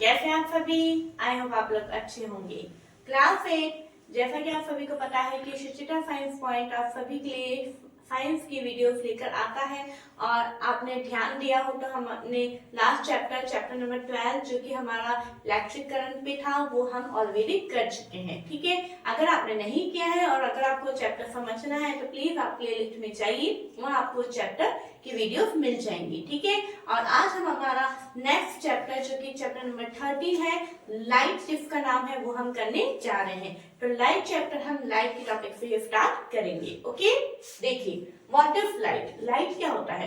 कैसे हैं आप सभी? आई होप आप लोग अच्छे होंगे। क्लास 8, जैसा कि आप सभी को पता है कि शिक्षिता साइंस पॉइंट आप सभी के लिए साइंस की वीडियोस लेकर आता है और आपने ध्यान दिया हो तो हमने लास्ट चैप्टर नंबर 12 जो कि हमारा इलेक्ट्रिक करंट पे था वो हम ऑलरेडी कर चुके हैं। ठीक है, अगर आपने नहीं किया है और अगर आपको चैप्टर समझना है तो प्लीज आप प्लेलिस्ट में जाइए, वहाँ आपको चैप्टर की वीडियोस मिल जाएंगी। ठीक है, और आज हम हमारा नेक्स्ट चैप्टर जो कि चैप्टर नंबर 13 है, लाइट जिसका नाम है वो हम करने जा रहे हैं। तो लाइट चैप्टर हम लाइट के टॉपिक से स्टार्ट करेंगे। ओके, देखिए व्हाट इज लाइट। लाइट क्या होता है?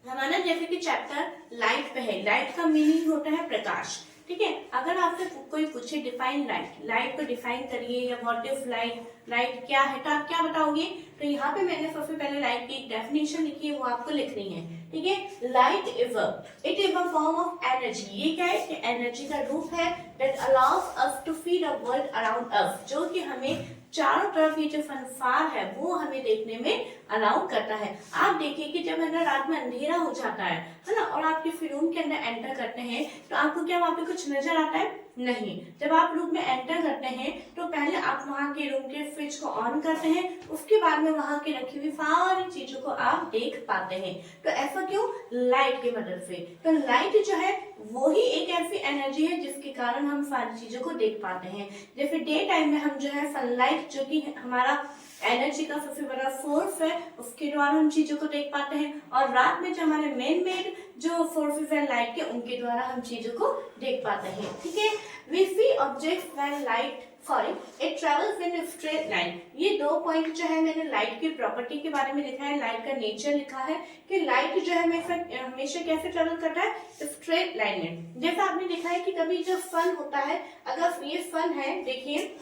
हमारा जैसे कि चैप्टर लाइट पे है, लाइट का मीनिंग होता है प्रकाश। ठीक है, अगर आपसे कोई पूछे डिफाइन लाइट, लाइट को डिफाइन करिए या व्हाट इज लाइट, लाइट क्या है, तो आप क्या बताओगे? तो यहाँ पे मैंने सबसे पहले लाइट की एक डेफिनेशन लिखी है, वो आपको लिखनी है। ठीक है, light is a form of energy. ये क्या है कि एनर्जी का रूप है that allows us to feel the world around us, जो कि हमें चारों तरफ ये जो संसार है वो हमें देखने में अलाउ करता है। आप देखिए कि जब है ना रात में अंधेरा हो जाता है ना, और आप किसी रूम के अंदर एंटर करते हैं तो आपको क्या वहाँ पे कुछ नजर आता है? नहीं। जब आप रूम में एंटर करते हैं तो पहले आप वहाँ के रूम के स्विच को ऑन करते हैं, उसके बाद में वहाँ की रखी हुई सारी चीजों को आप देख पाते हैं। तो ऐसा क्यों? लाइट की मदद से। तो लाइट जो है वो ही एक ऐसी एनर्जी है जिसके कारण हम सारी चीजों को देख पाते हैं। जैसे डे टाइम में हम जो है सनलाइट जो कि हमारा एनर्जी का सबसे बड़ा सोर्स है, उसके द्वारा हम चीजों को देख पाते हैं, और रात में जो हमारे मेन जो सोर्सेज है लाइट के, उनके द्वारा हम चीजों को देख पाते हैं। ठीक है, we see objects when light it travels in straight line. ये दो पॉइंट जो है मैंने लाइट की प्रॉपर्टी के बारे में लिखा है, लाइट का नेचर लिखा है कि लाइट जो है हमेशा कैसे ट्रेवल करता है? स्ट्रेट लाइन में। जैसा आपने देखा है कि कभी जो सन होता है, अगर ये सन है, देखिए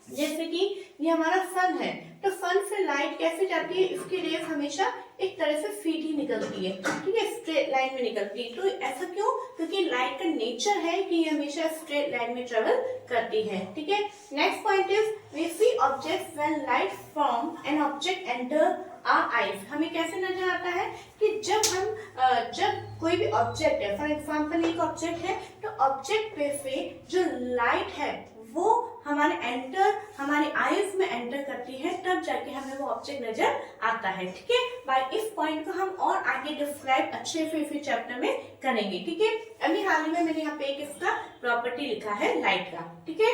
जैसे कि ये हमारा सन है, तो सन से लाइट कैसे जाती है? इसकी रेस हमेशा एक तरह से सीधी निकलती है। ठीक है, स्ट्रेट लाइन में निकलती है। तो ऐसा क्यों? क्योंकि लाइट का नेचर है कि ये हमेशा स्ट्रेट लाइन में ट्रेवल करती है। ठीक है, next point is we see objects when light from an object enter our eyes. हमें कैसे नजर आता है कि जब कोई भी ऑब्जेक्ट है, फॉर एग्जाम्पल एक ऑब्जेक्ट है, तो ऑब्जेक्ट पे से जो लाइट है वो हमारे आईज में एंटर करती है, तब जाके हमें वो ऑब्जेक्ट नजर आता है। ठीक है, बाय इस पॉइंट को हम और आगे डिस्क्राइब अच्छे से इस चैप्टर में करेंगे। ठीक है, अभी हाल ही में मैंने यहाँ पे एक इसका प्रॉपर्टी लिखा है लाइट का। ठीक है,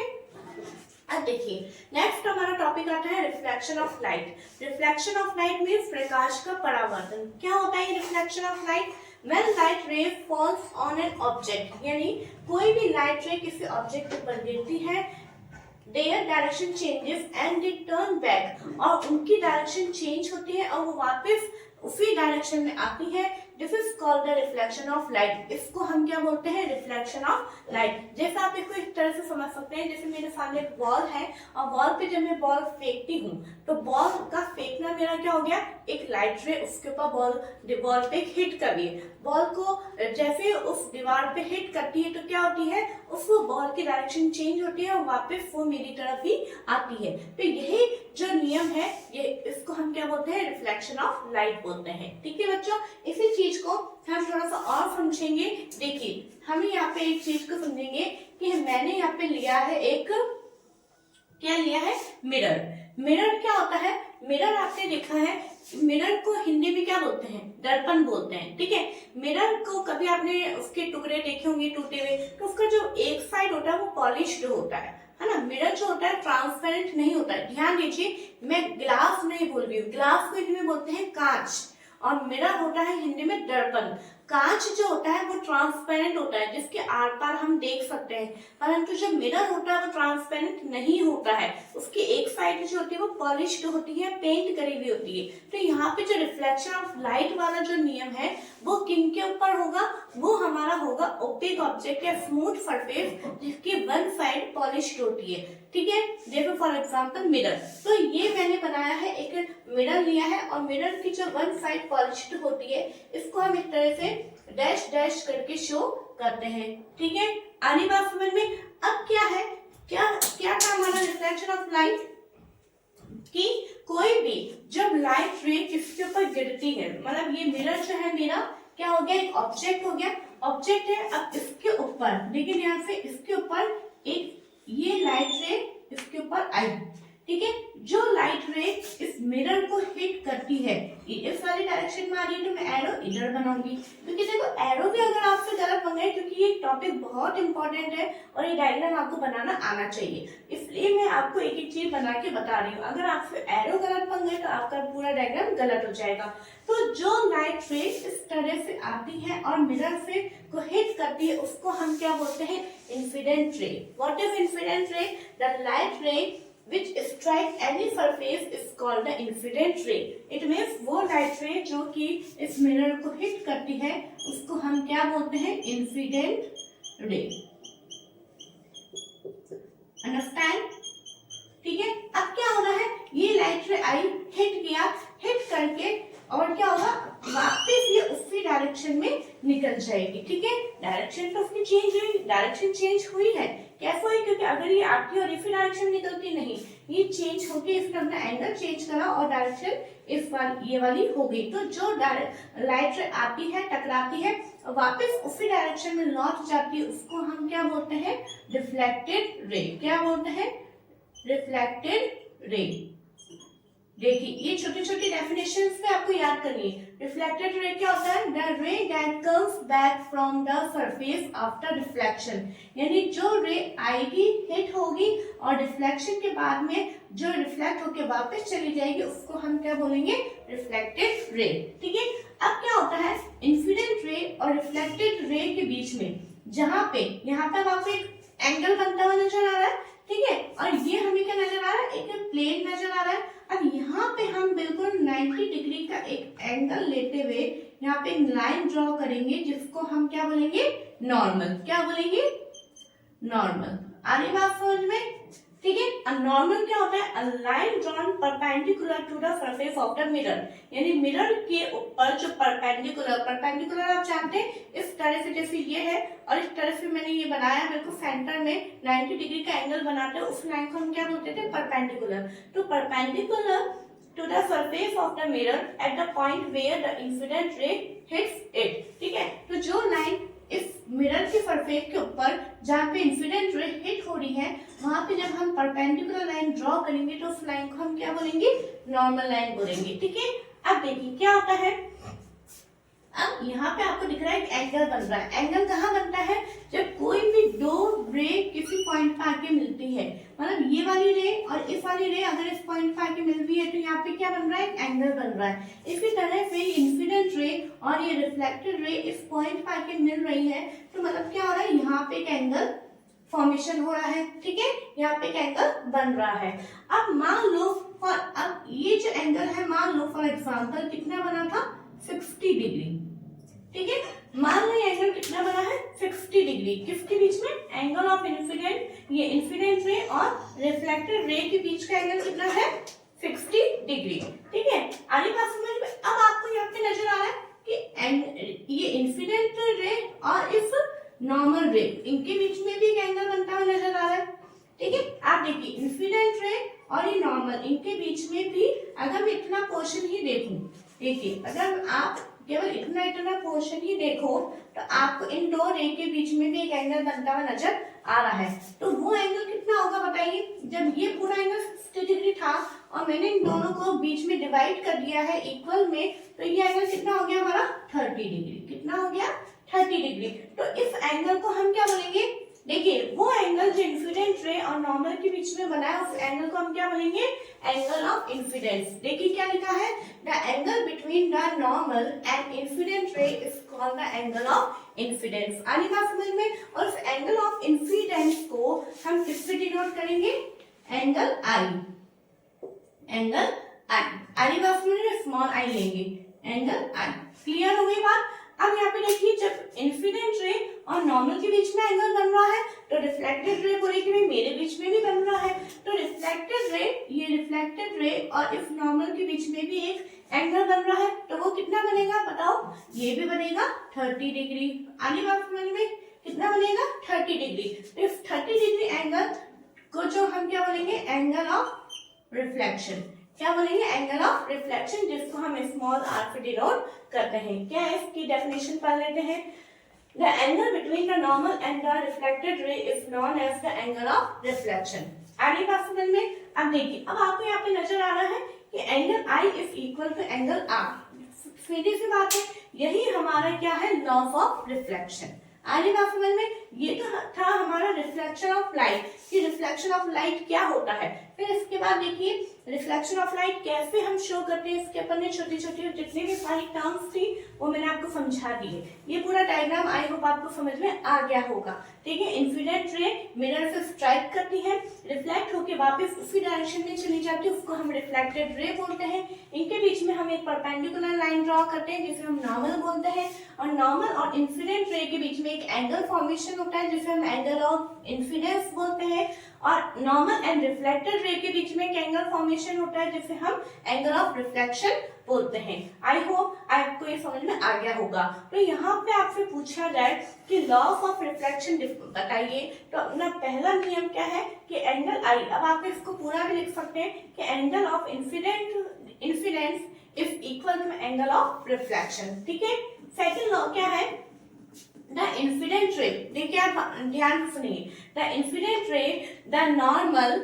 अब देखिए नेक्स्ट हमारा टॉपिक आता है reflection of light. Reflection of light means प्रकाश का परावर्तन। क्या होता है reflection of light? When light ray falls on an object, यानी कोई भी लाइट रे किसी ऑब्जेक्ट पर गिरती है, their direction changes and they turn back, और उनकी डायरेक्शन चेंज होती है और वो वापस उसी डायरेक्शन में आती है। This is called the reflection of light. इसको हम क्या बोलते हैं? Reflection of light. जैसा आप इसको इस तरह से समझ सकते हैं, जैसे मेरे सामने एक बॉल है और बॉल पे जब मैं बॉल फेंकती हूँ तो बॉल का फेंकना मेरा क्या हो गया? एक लाइट रे उसके ऊपर बॉल पे हिट कर रही है। बॉल को जैसे उस दीवार पे हिट करती है तो क्या होती है? उस बॉल की डायरेक्शन चेंज होती है और वापस वो मेरी तरफ ही आती है। तो यही जो नियम है, ये इसको हम क्या बोलते हैं? रिफ्लेक्शन ऑफ लाइट बोलते हैं। ठीक है बच्चों, इसी चीज को हम थोड़ा सा और समझेंगे। देखिए हमें यहाँ पे एक चीज को समझेंगे कि मैंने यहाँ पे लिया है क्या लिया है? मिरर। मिरर क्या होता है? मिरर आपने देखा है, मिरर को हिंदी में क्या बोलते हैं? दर्पण बोलते हैं। ठीक है, मिरर को कभी आपने उसके टुकड़े देखे होंगे टूटे हुए, तो उसका जो एक साइड होता है वो पॉलिश्ड होता है ना। मिरर जो होता है ट्रांसपेरेंट नहीं होता है। ध्यान दीजिए, मैं ग्लास नहीं बोल रही हूँ, ग्लास को हिंदी में बोलते हैं कांच, और मिरर होता है हिंदी में दर्पण। कांच जो होता है वो ट्रांसपेरेंट होता है, जिसके आर पार हम देख सकते हैं, परंतु जो मिरर होता है वो ट्रांसपेरेंट नहीं होता है। उसकी एक साइड जो होती है वो पॉलिश्ड होती है, पेंट करी हुई होती है। तो यहाँ पे जो रिफ्लेक्शन ऑफ लाइट वाला जो नियम है वो किन के ऊपर होगा? वो हमारा होगा ओपेक ऑब्जेक्ट या स्मूथ सरफेस जिसकी वन साइड पॉलिश्ड होती है। ठीक है, देखो फॉर एग्जाम्पल मिरर। तो ये मैंने बनाया है, एक मिरर लिया है और मिरर की जो वन साइड पॉलिश्ड होती है इसको हम इस तरह से डैश डैश करके शो करते हैं। ठीक है, आनी बात समझ में? अब क्या है, क्या था हमारा रिफ्लेक्शन ऑफ लाइट? कि कोई भी जब लाइट रे किसके ऊपर गिरती है, मतलब ये मिरर जो है मेरा, क्या हो गया, एक ऑब्जेक्ट हो गया, ऑब्जेक्ट है। अब इसके ऊपर देखिए यहाँ से इसके ऊपर एक ये लाइट रे इसके ऊपर आई, ठीक है। जो लाइट रे इस मिरर को हिट करती है, इस वाली डायरेक्शन में आ रही है तो मैं एरो इधर बनाऊंगी, क्योंकि देखो एरो भी अगर आपसे गलत बन गए, क्योंकि ये टॉपिक बहुत इंपॉर्टेंट है और ये डायग्राम आपको बनाना आना चाहिए, इसलिए मैं आपको एक एक चीज बना के बता रही हूँ। अगर आपसे एरो गलत बन गए तो आपका पूरा डायग्राम गलत हो जाएगा। तो जो लाइट रे इस तरह से आती है और मिरर से को हिट करती है, उसको हम क्या बोलते हैं, incident ray. What is incident ray? The light रे which strike any surface is called the incident ray. It means वो लाइट रे जो कि इस मिरर को हिट करती है उसको हम क्या बोलते हैं, इंसिडेंट रे। अंडरस्टैंड? ठीक है। अब क्या हो रहा है, ये लाइट रे आई, हिट किया, हिट करके और क्या होगा, वापस ये उसी डायरेक्शन में निकल जाएगी, ठीक है। डायरेक्शन तो उसकी चेंज हुई, डायरेक्शन चेंज हुई है, कैसे हुई, क्योंकि अगर ये आती और इसी डायरेक्शन निकलती नहीं, ये चेंज होके इसने अपना एंगल चेंज करा और डायरेक्शन इस वाली ये वाली हो गई। तो जो लाइट रे आती है, टकराती है, वापस उसी डायरेक्शन में लौट जाती है, उसको हम क्या बोलते हैं, रिफ्लेक्टेड रे। क्या बोलते हैं, रिफ्लेक्टेड रे। देखिए ये छोटी छोटी डेफिनेशंस पे आपको याद करनी है। रिफ्लेक्टेड रे क्या होता है, द रे that comes back from the surface after reflection, यानी जो रे आएगी, हिट होगी और रिफ्लेक्शन के बाद में जो रिफ्लेक्ट होके वापस चली जाएगी, उसको हम क्या बोलेंगे, रिफ्लेक्टेड रे, ठीक है। अब क्या होता है, इंसिडेंट रे और रिफ्लेक्टेड रे के बीच में जहां पे यहाँ पे आपको एक एंगल बनता हुआ नजर आ रहा है, ठीक है, और ये हमें क्या नजर आ रहा है, एक प्लेन नजर आ रहा है। अब यहाँ पे हम बिल्कुल 90 डिग्री का एक एंगल लेते हुए यहाँ पे लाइन ड्रॉ करेंगे, जिसको हम क्या बोलेंगे, नॉर्मल। क्या बोलेंगे, नॉर्मल। आ रही बात समझ में, ठीक है। नॉर्मल क्या होता है, a line drawn perpendicular to the surface of the mirror, यानी मिरर के ऊपर जो परपेंडिकुलर आप जानते हैं इस तरह से, जैसे ये है और इस तरह से मैंने ये बनाया, बिल्कुल सेंटर में 90 डिग्री का एंगल बनाते हैं, उस लाइन को हम क्या बोलते थे, परपेंडिकुलर। तो perpendicular to the surface of the mirror at the point where the incident ray hits it, ठीक है। तो जो लाइन इस मिरर के सरफेस के ऊपर जहाँ पे इंसिडेंट रे हिट हो रही है, वहां पे जब हम परपेंडिकुलर लाइन ड्रॉ करेंगे तो उस लाइन को हम क्या बोलेंगे, नॉर्मल लाइन बोलेंगे, ठीक है। अब देखिए क्या होता है, अब यहाँ पे आपको दिख रहा है एक एंगल बन रहा है। एंगल कहाँ बनता है, जब कोई भी दो रे किसी पॉइंट पे आके मिलती है, मतलब ये वाली रे और इस वाली रे अगर इस पॉइंट पे आके मिल रही है तो यहाँ पे क्या बन रहा है, एक एंगल बन रहा है। इसी तरह से इंसिडेंट रे और ये रिफ्लेक्टेड रे इस पॉइंट पे आके मिल रही है, तो मतलब क्या हो रहा है, यहाँ पे एक एंगल फॉर्मेशन हो रहा है, ठीक है, यहाँ पे एक एंगल बन रहा है। अब मान लो अब ये जो एंगल है, मान लो फॉर एग्जाम्पल कितना बना था, 60 डिग्री, ठीक है। मान लो ये एंगल कितना बना है, 60 डिग्री, किसके बीच में, एंगल ऑफ इंसिडेंट, ये इंसिडेंट रे और रिफ्लेक्टेड रे के बीच का एंगल कितना है, 60 डिग्री, ठीक है। आगे बात समझ में। अब आपको यहाँ पे नजर आ रहा है कि ये इंसिडेंट रे और इस नॉर्मल रे, इनके बीच में भी एक एंगल बनता हुआ नजर आ रहा है, ठीक है। आप देखिए इंसिडेंट रे और ये नॉर्मल, इनके बीच में भी अगर मैं इतना पोर्शन ही देखूं, देखिए अगर आप केवल इतना पोर्शन ही देखो तो आपको इन दो रे के बीच में भी एक एंगल बनता हुआ नजर आ रहा है। तो वो एंगल कितना होगा बताइए, जब ये पूरा एंगल 60 डिग्री था और मैंने इन दोनों को बीच में डिवाइड कर दिया है इक्वल में, तो ये एंगल कितना हो गया हमारा, 30 डिग्री। कितना हो गया, 30 डिग्री। तो इस एंगल को हम क्या बोलेंगे, देखिए वो एंगल जो इंसिडेंट रे और नॉर्मल के बीच में बना है, उस एंगल को हम क्या बोलेंगे, एंगल ऑफ इंसिडेंस। देखिए क्या लिखा है, the angle between the normal and incident ray is called the angle of incidence. आनी बात समझ में। और उस एंगल ऑफ इंसिडेंस को हम किससे डिनोट करेंगे, एंगल आई, एंगल आई। आनी बात समझ में, स्मॉल आई लेंगे, एंगल आई। क्लियर हो गई बात। अब यहाँ पे देखिए जब इंसिडेंट रे और नॉर्मल के बीच में एंगल बन रहा है, तो रिफ्लेक्टेड रे बोले कि मेरे बीच में भी बन रहा है, तो रिफ्लेक्टेड रे, ये रिफ्लेक्टेड रे और इस नॉर्मल के बीच में भी एक एंगल बन रहा है, तो वो कितना बनेगा बताओ, ये भी बनेगा 30 डिग्री। आगे बात समझ में, कितना बनेगा, 30 डिग्री। तो इस 30 डिग्री एंगल को जो हम क्या बोलेंगे, एंगल ऑफ रिफ्लेक्शन, क्या बोलेंगे, एंगल ऑफ रिफ्लेक्शन, जिसको हम स्मॉल आर से डिनोट करते हैं। क्या है इसकी डेफिनेशन पढ़ लेते हैं। The angle between the normal and the reflected ray is known as the angle of reflection. आगे बात समझ में। अब देखिए, अब आपको यहाँ पे नजर आ रहा है कि angle I is equal to angle R। सीधी सी बात है, यही हमारा क्या है, लॉ ऑफ रिफ्लेक्शन। आगे बात समझ में। ये तो था हमारा रिफ्लेक्शन ऑफ लाइट, कि रिफ्लेक्शन ऑफ लाइट क्या होता है। फिर इसके बाद देखिए रिफ्लेक्शन ऑफ लाइट कैसे हम शो करते हैं, इसके अपन ने छोटी छोटी जितनी भी सारी टर्म्स थी वो मैंने आपको समझा दी है। ये पूरा डायग्राम आई होप आपको समझ में आ गया होगा। ठीक है, इंसिडेंट रे मिरर से स्ट्राइक करती है, रिफ्लेक्ट होकर वापस उसी डायरेक्शन में चली जाती है, उसको हम रिफ्लेक्टेड रे बोलते हैं। इनके बीच में हम एक परपेंडिकुलर लाइन ड्रॉ करते हैं जिसे हम नॉर्मल बोलते हैं, और नॉर्मल और इंसिडेंट रे के बीच में एक एंगल फॉर्मेशन होता है जिसे हम एंगल ऑफ इंसिडेंस बोलते हैं, और नॉर्मल एंड रिफ्लेक्टेड रे के बीच में एक एंगल फॉर्मेशन होता है जिसे हम एंगल ऑफ रिफ्लेक्शन बोलते हैं। आई होप आपको ये समझ में आ गया होगा। तो यहाँ पे आपसे पूछा जाए कि लॉ ऑफ रिफ्लेक्शन बताइए, तो अपना पहला नियम क्या है कि एंगल आई, अब आप इसको पूरा भी लिख सकते हैं कि angle of incidence is equal to angle of reflection. ठीक है, सेकंड लॉ क्या है, द इंसिडेंट रे, देखिए आप ध्यान से सुनिए, द इंसिडेंट रे, the normal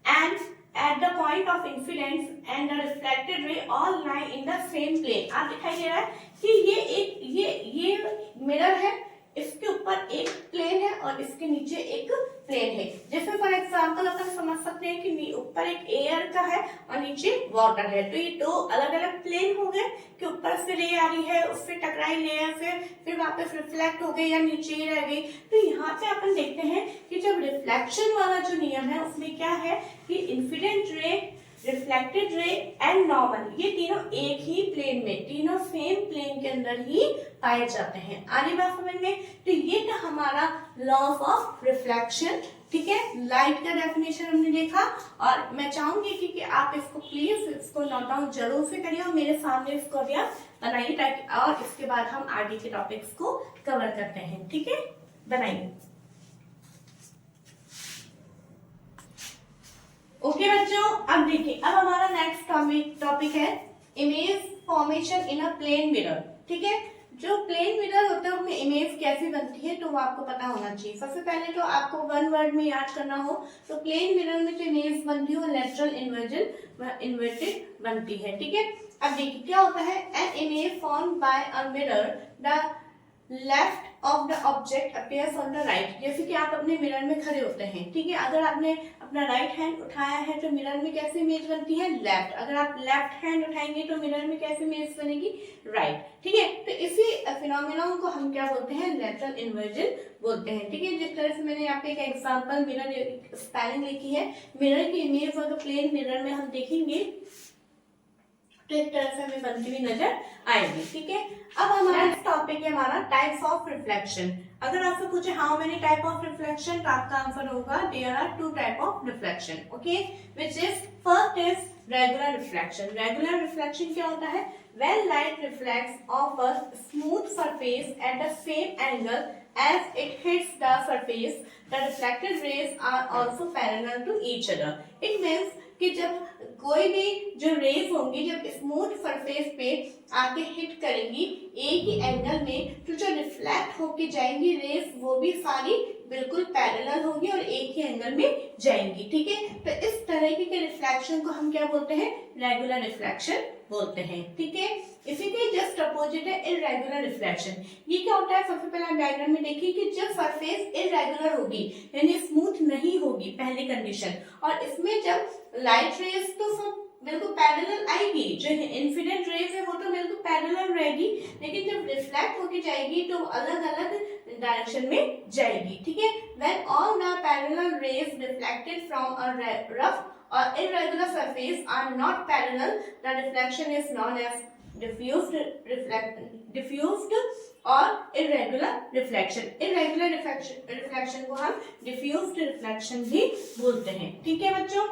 and at the point of incidence and the reflected ray all lie in the same plane। आप दिखाई दे रहा है कि ये मिरर है, इसके ऊपर एक प्लेन है और इसके नीचे एक प्लेन है। जैसे फॉर एग्जांपल अपन समझ सकते हैं कि ऊपर एक एयर का है और नीचे वाटर है, तो ये दो अलग अलग प्लेन हो गए कि ऊपर से रे आ रही है, उससे टकराई लेयर फिर वापस रिफ्लेक्ट हो गई या नीचे ही रह गई। तो यहाँ पे अपन देखते हैं कि जब रिफ्लेक्शन वाला जो नियम है उसमें क्या है कि incident ray, reflected ray and normal, ये तीनों एक ही प्लेन में, तीनों सेम प्लेन के अंदर ही पाए जाते हैं। आगे बात समझ में। तो ये था हमारा लॉ ऑफ रिफ्लेक्शन। ठीक है, लाइट का डेफिनेशन हमने देखा, और मैं चाहूंगी कि आप इसको प्लीज इसको नोट डाउन जरूर से करिए और मेरे सामने इसको भी आप बनाइए, ताकि और इसके बाद हम आगे के टॉपिक्स को कवर करते हैं। ठीक है, बनाइए। ओके बच्चों, अब देखिए, अब हमारा नेक्स्ट टॉपिक है image formation in a plane mirror. ठीक है, जो प्लेन मिरर होता है उसमें इमेज कैसी बनती है तो वो आपको पता होना चाहिए। सबसे पहले तो आपको वन वर्ड में याद करना हो तो प्लेन मिरर में जो इमेज बनती है वो लेटरल इन्वर्टेड बनती है। ठीक है, अब देखिए क्या होता है, an image formed by a mirror, the left of the object appears on the right. जैसे कि आप अपने मिरर में खड़े होते हैं, ठीक है, अगर आपने अपना राइट हैंड उठाया है तो मिरर में कैसी इमेज बनती है, लेफ्ट। अगर आप लेफ्ट हैंड उठाएंगे तो मिरर में कैसी इमेज बनेगी, राइट। ठीक है, तो इसी फिनोमेनन को हम क्या बोलते हैं, लेटरल इन्वर्जन बोलते हैं। ठीक है, जिस तरह से मैंने यहाँ पे एक एग्जांपल मिरर स्पेलिंग लिखी है, मिरर की इमेज अगर प्लेन मिरर में हम देखेंगे तो इस तरह से हमें बनती हुई नजर आएगी। ठीक है, अब हमारा टॉपिक है हमारा टाइप्स ऑफ रिफ्लेक्शन। अगर आपसे पूछे how many type of reflection, तो आपका आंसर होगा there are two type of reflection. Okay, which is first is regular reflection. Regular reflection क्या होता है, when light reflects off a smooth surface at the same angle as it hits the surface, the reflected rays are also parallel to each other. It means कि जब कोई भी जो raise होंगी जब स्मूथ सरफेस पे आके हिट करेंगी एक ही एंगल में, तो जो रिफ्लेक्ट होके जाएंगी रेज वो भी सारी बिल्कुल पैरेलल होंगी और एक ही एंगल में जाएंगी। ठीक है, तो इस तरह के रिफ्लेक्शन को हम क्या बोलते हैं, रेगुलर रिफ्लेक्शन बोलते हैं। ठीक है, इसी के जस्ट अपोजिट है इररेगुलर रिफ्लेक्शन। ये क्या होता है, सबसे पहले आप डायग्राम में देखिए कि जब सरफेस इररेगुलर होगी यानी स्मूथ नहीं होगी, पहली कंडीशन, और इसमें जब लाइट रेज तो सब बिल्कुल पैरेलल आएगी, जो इंसिडेंट रेज है वो तो बिल्कुल पैरेलल रहेगी, लेकिन जब रिफ्लेक्ट होके जाएगी तो अलग अलग डायरेक्शन में जाएगी। ठीक है, when all the parallel raise reflected from a rough or irregular surface are not parallel, the reflection is known as diffused or irregular reflection। irregular reflection को हम diffused reflection भी बोलते हैं। ठीक है बच्चों,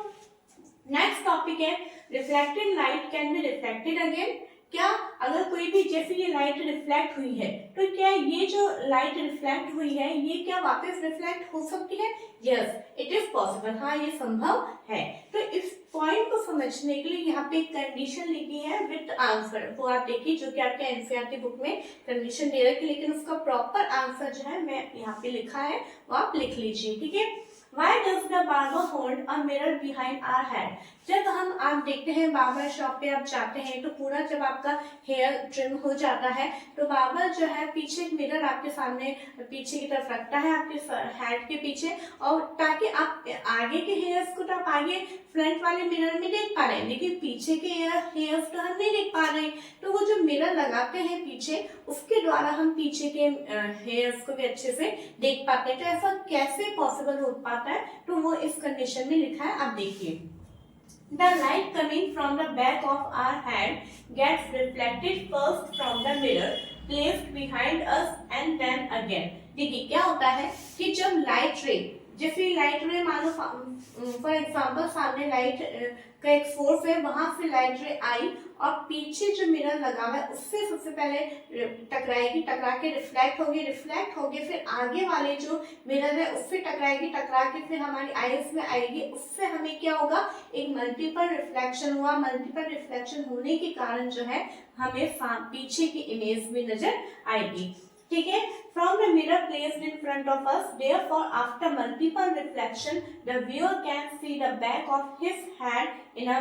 नेक्स्ट टॉपिक है reflected light can be reflected again. क्या अगर कोई भी जैसे ये लाइट रिफ्लेक्ट हुई है तो क्या ये जो लाइट रिफ्लेक्ट हुई है ये क्या वापस रिफ्लेक्ट हो सकती है? यस, इट इज पॉसिबल, हाँ ये संभव है। तो इस पॉइंट को समझने के लिए यहाँ पे एक कंडीशन लिखी है विद आंसर, वो आप देखिए जो कि आपके एनसीईआरटी बुक में कंडीशन दे रखी, लेकिन उसका प्रॉपर आंसर जो है मैं यहाँ पे लिखा है वो आप लिख लीजिए, ठीक है। Why does the barber hold a mirror behind our head? जब आप देखते हैं बार्बर शॉप पे आप जाते हैं तो पूरा जब आपका हेयर ट्रिम हो जाता है तो बार्बर जो है पीछे एक मिरर आपके सामने पीछे की तरफ रखता है आपके हेड के पीछे, और ताकि आप आगे के हेयर्स को तो आप आगे फ्रंट वाले मिरर में देख पा रहे हैं, लेकिन पीछे के हेयर्स तो हम नहीं देख पा रहे हैं। तो वो जो मिरर लगाते हैं पीछे उसके द्वारा हम पीछे के हेयर्स को भी अच्छे से देख पाते हैं। तो ऐसा कैसे पॉसिबल हो पाता है? तो वो इस कंडीशन में लिखा है, आप देखिए। The light coming from the back of our head gets reflected first from the mirror placed behind us and then again. देखिए क्या होता है कि जब लाइट रे, जैसे लाइट रे मान लो फॉर एग्जाम्पल सामने लाइट का एक सोर्स है, वहां से लाइट रे आई और पीछे जो मिरर लगा हुआ है उससे सबसे पहले टकराएगी, टकरा के रिफ्लेक्ट होगी, फिर आगे वाले जो मिरर है उससे टकराएगी, टकरा के फिर हमारी आईज में आएगी, उससे हमें क्या होगा, एक मल्टीपल रिफ्लेक्शन हुआ। मल्टीपल रिफ्लेक्शन होने के कारण जो है हमें पीछे की इमेज में नजर आएगी, ठीक है। From the mirror placed in front of us, therefore after multiple reflection, the viewer can see the back of his head in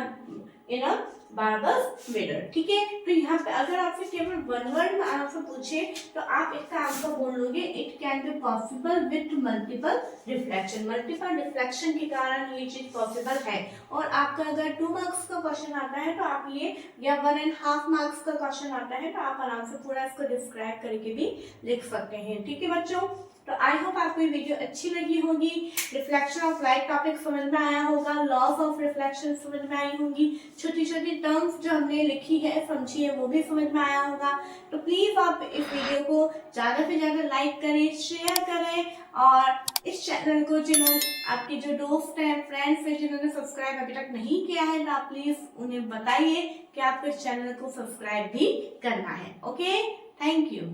a barber's mirror, ठीक है। तो यहाँ पे अगर आपसे केवल वन वर्ड में आंसर पूछे तो आप इसका आंसर बोल लोगे it can be possible with multiple reflection. Multiple reflection के कारण ये चीज पॉसिबल है। और आपका अगर 2 मार्क्स का क्वेश्चन आता है तो आप ये, या 1.5 मार्क्स का क्वेश्चन आता है तो आप आराम से पूरा इसको डिस्क्राइब करके भी लिख सकते हैं, ठीक है बच्चों। तो आई होप आपको ये वीडियो अच्छी लगी होगी। रिफ्लेक्शन ऑफ लाइट टॉपिक समझ में आया होगा, लॉस ऑफ रिफ्लेक्शन समझ में आई होगी, छोटी छोटी टर्म्स जो हमने लिखी है समझी है वो भी समझ में आया होगा। तो प्लीज आप इस वीडियो को ज्यादा से ज्यादा लाइक करें, शेयर करें, और इस चैनल को जिन्होंने आपके जो दोस्त हैं, फ्रेंड्स हैं जिन्होंने सब्सक्राइब अभी तक नहीं किया है तो आप प्लीज उन्हें बताइए कि आपको इस चैनल को सब्सक्राइब भी करना है। Okay, thank you.